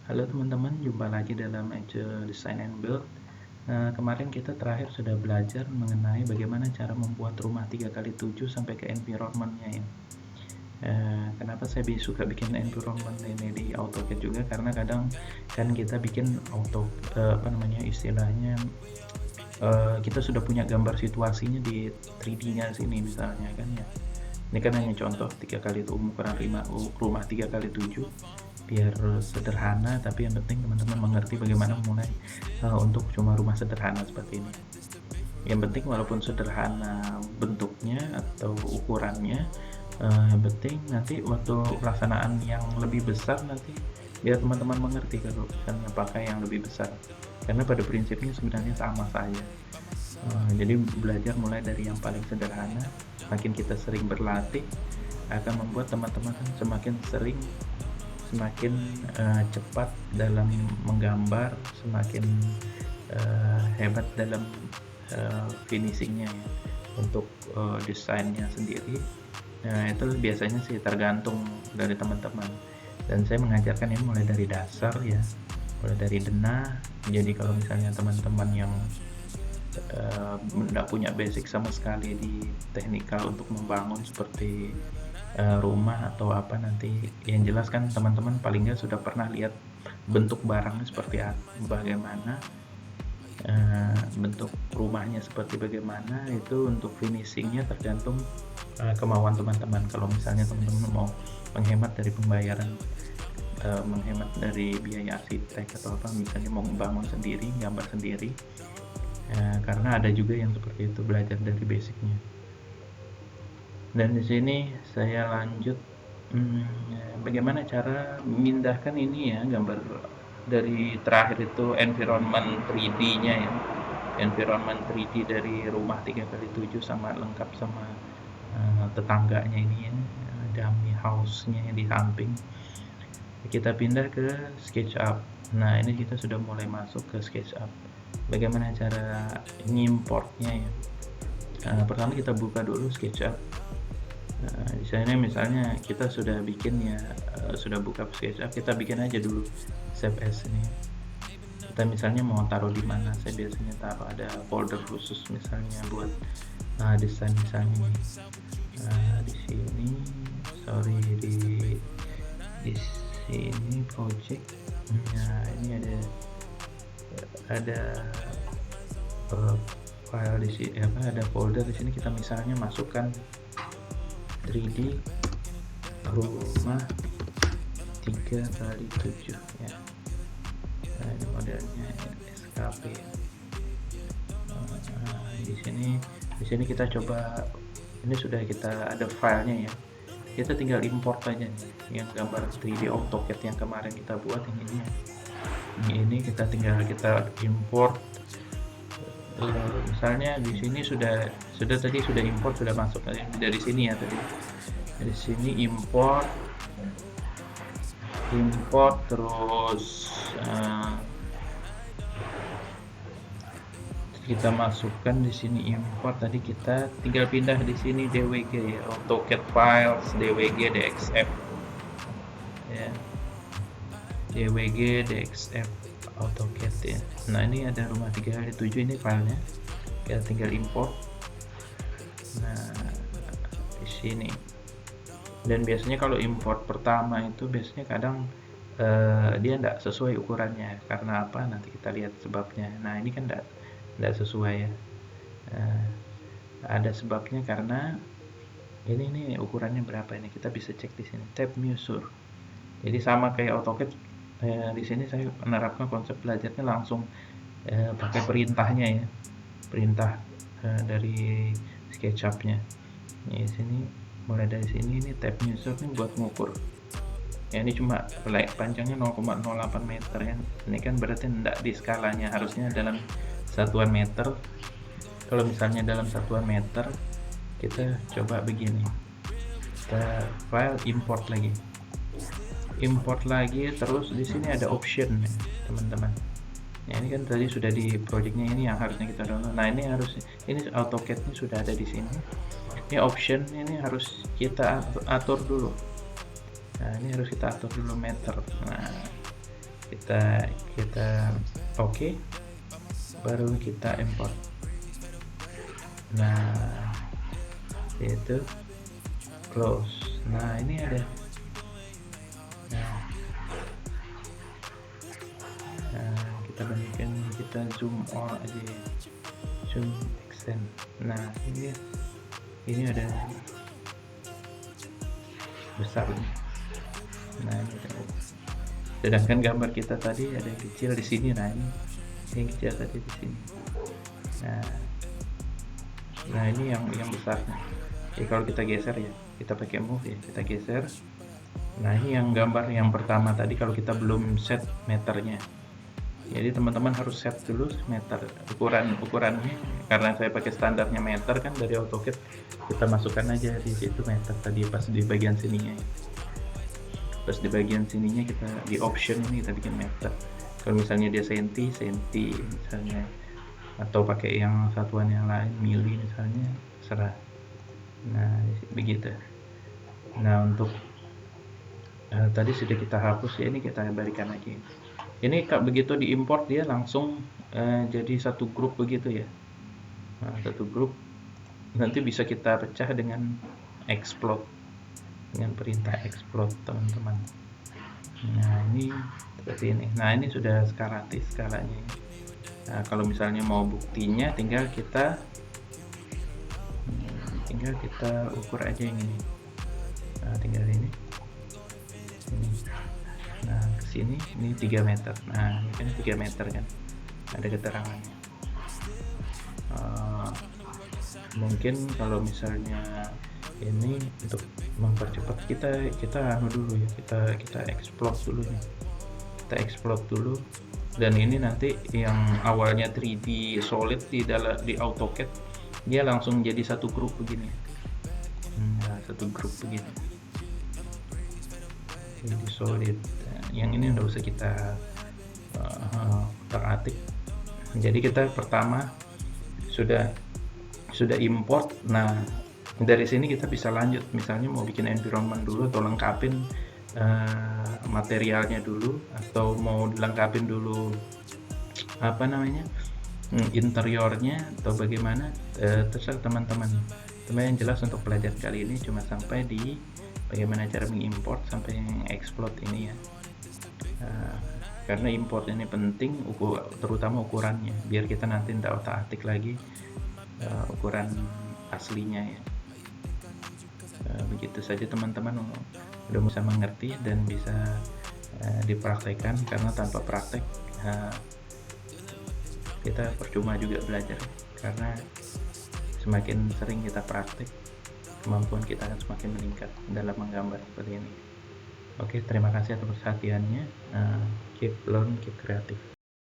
Halo teman-teman, jumpa lagi dalam Agile Design and Build. Kemarin kita terakhir sudah belajar mengenai bagaimana cara membuat rumah 3x7 sampai ke environment-nya ya. Kenapa saya suka bikin environment ini di AutoCAD juga, karena kadang kan kita bikin istilahnya kita sudah punya gambar situasinya di 3D-nya sini misalnya kan ya. Ini kan hanya contoh 3 kali itu ukuran rumah 3x7 biar sederhana, tapi yang penting teman-teman mengerti bagaimana mulai untuk cuma rumah sederhana seperti ini. Yang penting walaupun sederhana bentuknya atau ukurannya, yang penting nanti waktu pelaksanaan yang lebih besar nanti biar teman-teman mengerti kalau misalnya pakai yang lebih besar, karena pada prinsipnya sebenarnya sama saja. Jadi belajar mulai dari yang paling sederhana, makin kita sering berlatih akan membuat teman-teman semakin sering, semakin cepat dalam menggambar, semakin hebat dalam finishingnya ya, untuk desainnya sendiri. Nah itu biasanya sih tergantung dari teman-teman, dan saya mengajarkan ini mulai dari dasar ya, mulai dari denah. Jadi kalau misalnya teman-teman yang tidak punya basic sama sekali di teknikal untuk membangun seperti rumah atau apa, nanti yang jelas kan teman-teman paling nggak sudah pernah lihat bentuk barangnya seperti apa, bagaimana bentuk rumahnya seperti bagaimana. Itu untuk finishingnya tergantung kemauan teman-teman. Kalau misalnya teman-teman mau menghemat dari pembayaran, menghemat dari biaya arsitek atau apa, misalnya mau membangun sendiri, gambar sendiri, karena ada juga yang seperti itu, belajar dari basicnya. Dan di sini saya lanjut bagaimana cara memindahkan ini ya, gambar dari terakhir itu environment 3D-nya ya, environment 3D dari rumah 3x7 sama lengkap sama tetangganya ini ya, dummy house-nya di samping. Kita pindah ke SketchUp. Nah ini kita sudah mulai masuk ke SketchUp. Bagaimana cara ngimportnya ya? Pertama kita buka dulu SketchUp. Di sana misalnya kita sudah bikin ya, sudah buka SketchUp, kita bikin aja dulu save as ini. Kita misalnya mau taruh di mana, saya biasanya taruh ada folder khusus misalnya buat desain misalnya nih. Di sini, di sini project. Nah ini ada file di sini, ada folder di sini. Kita misalnya masukkan 3D rumah 3x7 ya. Nah, ini modelnya SKP. Di sini kita coba, ini sudah kita ada filenya ya. Kita tinggal import aja nih, yang gambar 3D AutoCAD yang kemarin kita buat yang ini ya. Ini kita tinggal import. Misalnya di sini sudah import, sudah masuk dari sini ya tadi. Dari sini import terus kita masukkan di sini import. Tadi kita tinggal pindah di sini DWG ya, AutoCAD files DWG DXF ya, DWG DXF AutoCAD ya. Nah ini ada rumah 3x7 ini filenya, kita tinggal import. Nah di sini, dan biasanya kalau import pertama itu biasanya kadang dia tidak sesuai ukurannya. Karena apa, nanti kita lihat sebabnya. Nah ini kan tidak sesuai ya, ada sebabnya karena ini ukurannya berapa. Ini kita bisa cek di sini, tab measure. Jadi sama kayak AutoCAD, di sini saya menerapkan konsep belajarnya langsung pakai perintahnya ya, perintah dari SketchUp-nya. Di sini mulai dari sini, ini tab measure ini buat ngukur ya. Ini cuma panjangnya 0,08 meter ya. Ini kan berarti tidak di skalanya, harusnya dalam satuan meter. Kalau misalnya dalam satuan meter, kita coba begini, kita file import terus di sini ada option teman-teman ya. Ini kan tadi sudah di projectnya, ini yang harusnya kita download. Nah ini AutoCAD ini sudah ada di sini. Ini option ini harus kita atur dulu. Nah ini harus kita atur dulu meter. Nah kita kita oke, baru kita import. Nah itu close. Nah ini ada, nah kita bandingkan, kita zoom all aja, zoom extend. Nah ini ada besar nih. Nah ini ada. Sedangkan gambar kita tadi ada yang kecil di sini. Nah ini yang kecil tadi di sini. Nah ini yang besarnya. Jadi kalau kita geser ya, kita pakai move ya, kita geser. Nah ini yang gambar yang pertama tadi kalau kita belum set meternya. Jadi teman-teman harus set dulu meter ukurannya. Karena saya pakai standarnya meter kan dari AutoCAD, kita masukkan aja di situ meter tadi pas di bagian sininya. Terus di bagian sininya kita di option ini kita bikin meter. Kalau misalnya dia senti misalnya, atau pakai yang satuan yang lain mili misalnya, serah. Nah begitu. Nah untuk tadi sudah kita hapus ya, ini kita balikan lagi. Ini begitu diimport dia langsung jadi satu grup begitu ya. Nah, satu grup nanti bisa kita pecah dengan explode, dengan perintah explode teman-teman. Nah ini seperti ini. Nah ini sudah skalatif skalanya. Nah kalau misalnya mau buktinya tinggal kita ukur aja yang ini. Nah tinggal ini. Nah kesini ini 3 meter. Nah ini kan 3 meter kan, ada keterangannya. Mungkin kalau misalnya ini untuk mempercepat kita dulu ya, kita explode dulu nih, kita explode dulu. Dan ini nanti yang awalnya 3D solid di AutoCAD dia langsung jadi satu grup begini. Nah, satu grup begini jadi solid. Yang ini udah usah kita utak-atik. Jadi kita pertama sudah import. Nah dari sini kita bisa lanjut, misalnya mau bikin environment dulu atau lengkapin materialnya dulu, atau mau dilengkapin dulu apa namanya interiornya atau bagaimana, terserah teman-teman. Yang jelas untuk pelajaran kali ini cuma sampai di bagaimana cara mengimport sampai explode ini ya. Karena import ini penting, terutama ukurannya, biar kita nanti tidak otak-atik lagi ukuran aslinya ya. Begitu saja teman-teman, udah bisa mengerti dan bisa dipraktekkan, karena tanpa praktek kita percuma juga belajar, karena semakin sering kita praktek, kemampuan kita akan semakin meningkat dalam menggambar seperti ini. Oke, terima kasih atas perhatiannya. Keep learn, keep creative.